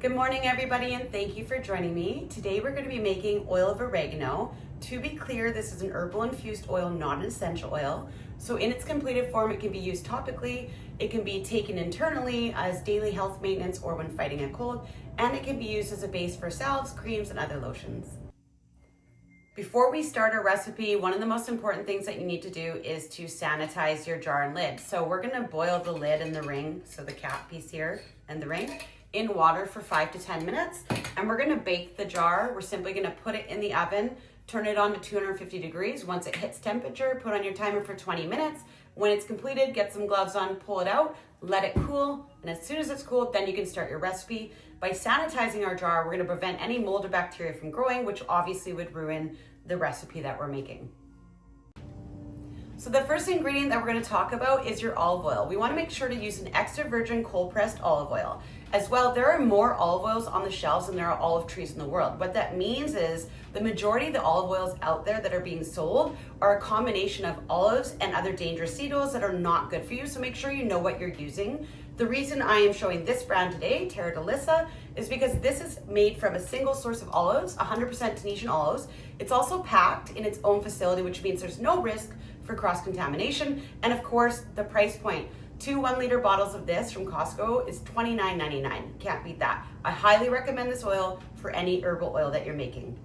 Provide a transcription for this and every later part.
Good morning, everybody, and thank you for joining me. Today we're going to be making oil of oregano. To be clear, this is an herbal infused oil, not an essential oil. So in its completed form, it can be used topically, it can be taken internally as daily health maintenance or when fighting a cold, and it can be used as a base for salves, creams, and other lotions. Before we start our recipe, one of the most important things that you need to do is to sanitize your jar and lid. So we're going to boil the lid and the ring, so the cap piece here and the ring, in water for 5 to 10 minutes, and we're gonna bake the jar. We're simply gonna put it in the oven, turn it on to 250 degrees. Once it hits temperature, put on your timer for 20 minutes. When it's completed, get some gloves on, pull it out, let it cool, and as soon as it's cooled, then you can start your recipe. By sanitizing our jar, we're gonna prevent any mold or bacteria from growing, which obviously would ruin the recipe that we're making. So the first ingredient that we're going to talk about is your olive oil. We want to make sure to use an extra virgin cold pressed olive oil. As well, there are more olive oils on the shelves than there are olive trees in the world. What that means is the majority of the olive oils out there that are being sold are a combination of olives and other dangerous seed oils that are not good for you. So make sure you know what you're using. The reason I am showing this brand today, Terra Delissa, is because this is made from a single source of olives, 100% Tunisian olives. It's also packed in its own facility, which means there's no risk for cross-contamination. And of course, the price point. 2 1-liter bottles of this from Costco is $29.99. Can't beat that. I highly recommend this oil for any herbal oil that you're making.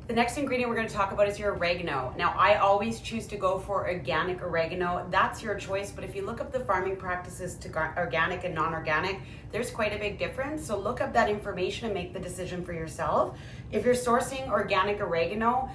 The next ingredient we're going to talk about is your oregano. Now, I always choose to go for organic oregano. That's your choice, but if you look up the farming practices to organic and non-organic, there's quite a big difference. So look up that information and make the decision for yourself. If you're sourcing organic oregano,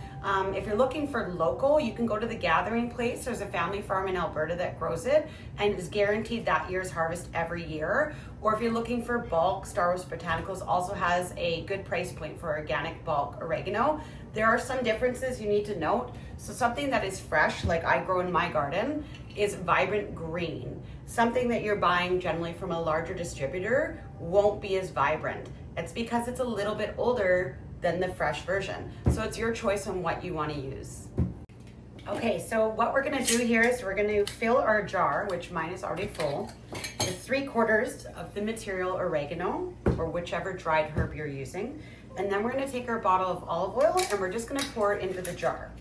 if you're looking for local, you can go to the Gathering Place. There's a family farm in Alberta that grows it and is guaranteed that year's harvest every year. Or if you're looking for bulk, Star Wars Botanicals also has a good price point for organic bulk oregano. There are some differences you need to note. So something that is fresh, like I grow in my garden, is vibrant green. Something that you're buying generally from a larger distributor won't be as vibrant. It's because it's a little bit older than the fresh version. So it's your choice on what you want to use. Okay, so what we're gonna do here is we're gonna fill our jar, which mine is already full, with 3/4 of the material oregano, or whichever dried herb you're using. And then we're gonna take our bottle of olive oil and we're just gonna pour it into the jar.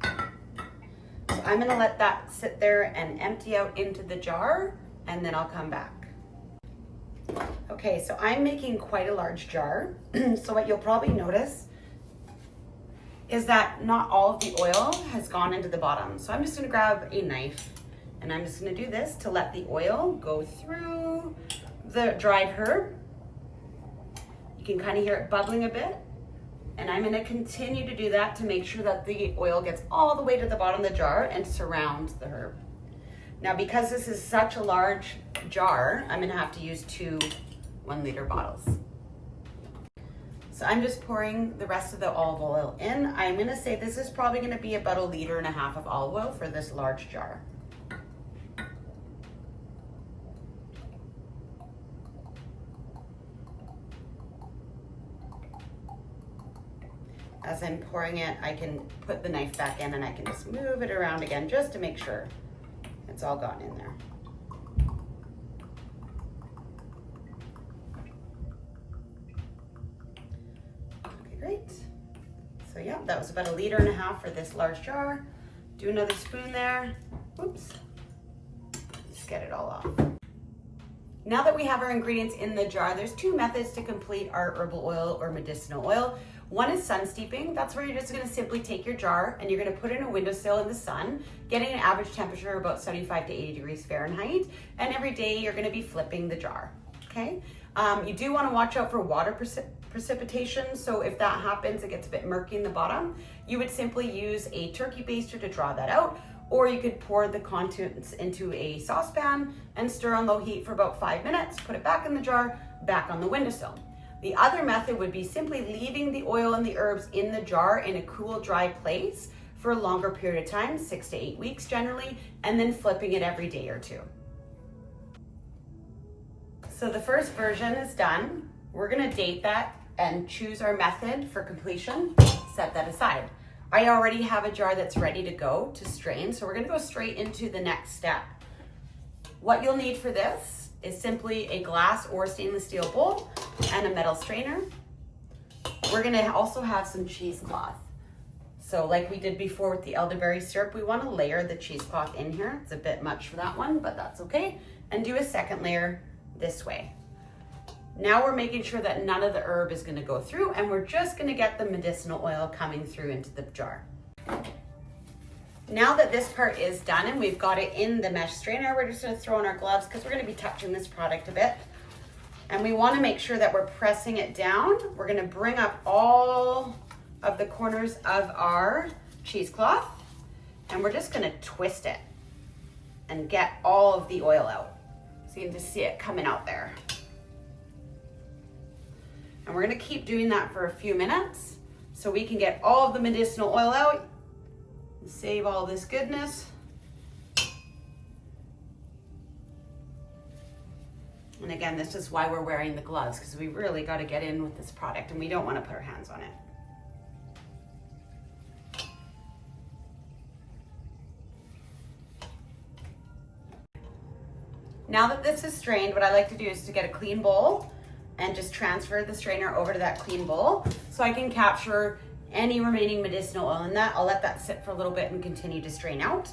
So I'm gonna let that sit there and empty out into the jar, and then I'll come back. Okay, so I'm making quite a large jar. So what you'll probably notice is that not all of the oil has gone into the bottom. So I'm just gonna grab a knife and I'm just gonna do this to let the oil go through the dried herb. You can kind of hear it bubbling a bit. And I'm gonna continue to do that to make sure that the oil gets all the way to the bottom of the jar and surrounds the herb. Now, because this is such a large jar, I'm gonna have to use 2 1-liter bottles. So I'm just pouring the rest of the olive oil in. I'm gonna say this is probably gonna be about 1.5 liters of olive oil for this large jar. As I'm pouring it, I can put the knife back in and I can just move it around again just to make sure it's all gotten in there. Okay, great. So yeah, that was about 1.5 liters for this large jar. Do another spoon there. Whoops. Just get it all off. Now that we have our ingredients in the jar, there's 2 methods to complete our herbal oil or medicinal oil. One is sun steeping. That's where you're just gonna simply take your jar and you're gonna put it in a windowsill in the sun, getting an average temperature about 75 to 80 degrees Fahrenheit. And every day you're gonna be flipping the jar, okay? You do wanna watch out for water precipitation. So if that happens, it gets a bit murky in the bottom. You would simply use a turkey baster to draw that out, or you could pour the contents into a saucepan and stir on low heat for about 5 minutes, put it back in the jar, back on the windowsill. The other method would be simply leaving the oil and the herbs in the jar in a cool, dry place for a longer period of time, 6 to 8 weeks generally, and then flipping it every day or 2. So the first version is done. We're gonna date that and choose our method for completion, set that aside. I already have a jar that's ready to go to strain, so we're gonna go straight into the next step. What you'll need for this is simply a glass or stainless steel bowl and a metal strainer. We're gonna also have some cheesecloth. So like we did before with the elderberry syrup, we wanna layer the cheesecloth in here. It's a bit much for that one, but that's okay. And do a second layer this way. Now we're making sure that none of the herb is gonna go through, and we're just gonna get the medicinal oil coming through into the jar. Now that this part is done and we've got it in the mesh strainer, we're just gonna throw on our gloves because we're gonna be touching this product a bit. And we wanna make sure that we're pressing it down. We're gonna bring up all of the corners of our cheesecloth, and we're just gonna twist it and get all of the oil out. So you can just see it coming out there. And we're gonna keep doing that for a few minutes so we can get all of the medicinal oil out and save all this goodness. And again, this is why we're wearing the gloves, because we really got to get in with this product and we don't want to put our hands on it. Now that this is strained, what I like to do is to get a clean bowl and just transfer the strainer over to that clean bowl so I can capture any remaining medicinal oil in that. I'll let that sit for a little bit and continue to strain out.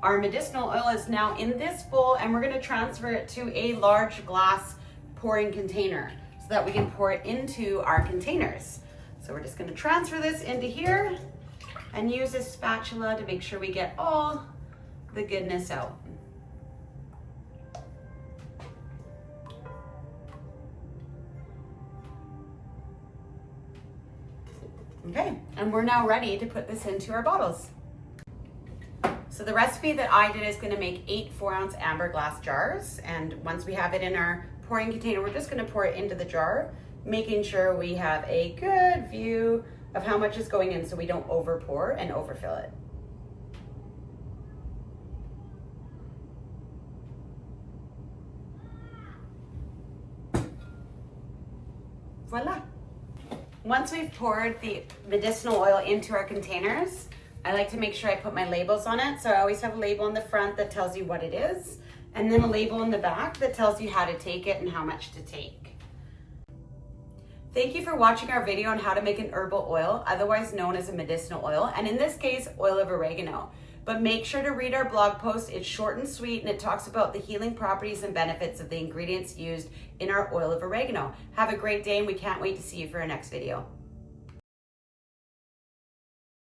Our medicinal oil is now in this bowl, and we're going to transfer it to a large glass pouring container so that we can pour it into our containers. So we're just going to transfer this into here and use a spatula to make sure we get all the goodness out. Okay, and we're now ready to put this into our bottles. So the recipe that I did is gonna make 8 4-ounce amber glass jars, and once we have it in our pouring container, we're just gonna pour it into the jar, making sure we have a good view of how much is going in so we don't over pour and overfill it. Voila. Once we've poured the medicinal oil into our containers, I like to make sure I put my labels on it. So I always have a label on the front that tells you what it is, and then a label in the back that tells you how to take it and how much to take. Thank you for watching our video on how to make an herbal oil, otherwise known as a medicinal oil, and in this case, oil of oregano. But make sure to read our blog post. It's short and sweet, and it talks about the healing properties and benefits of the ingredients used in our oil of oregano. Have a great day, and we can't wait to see you for our next video.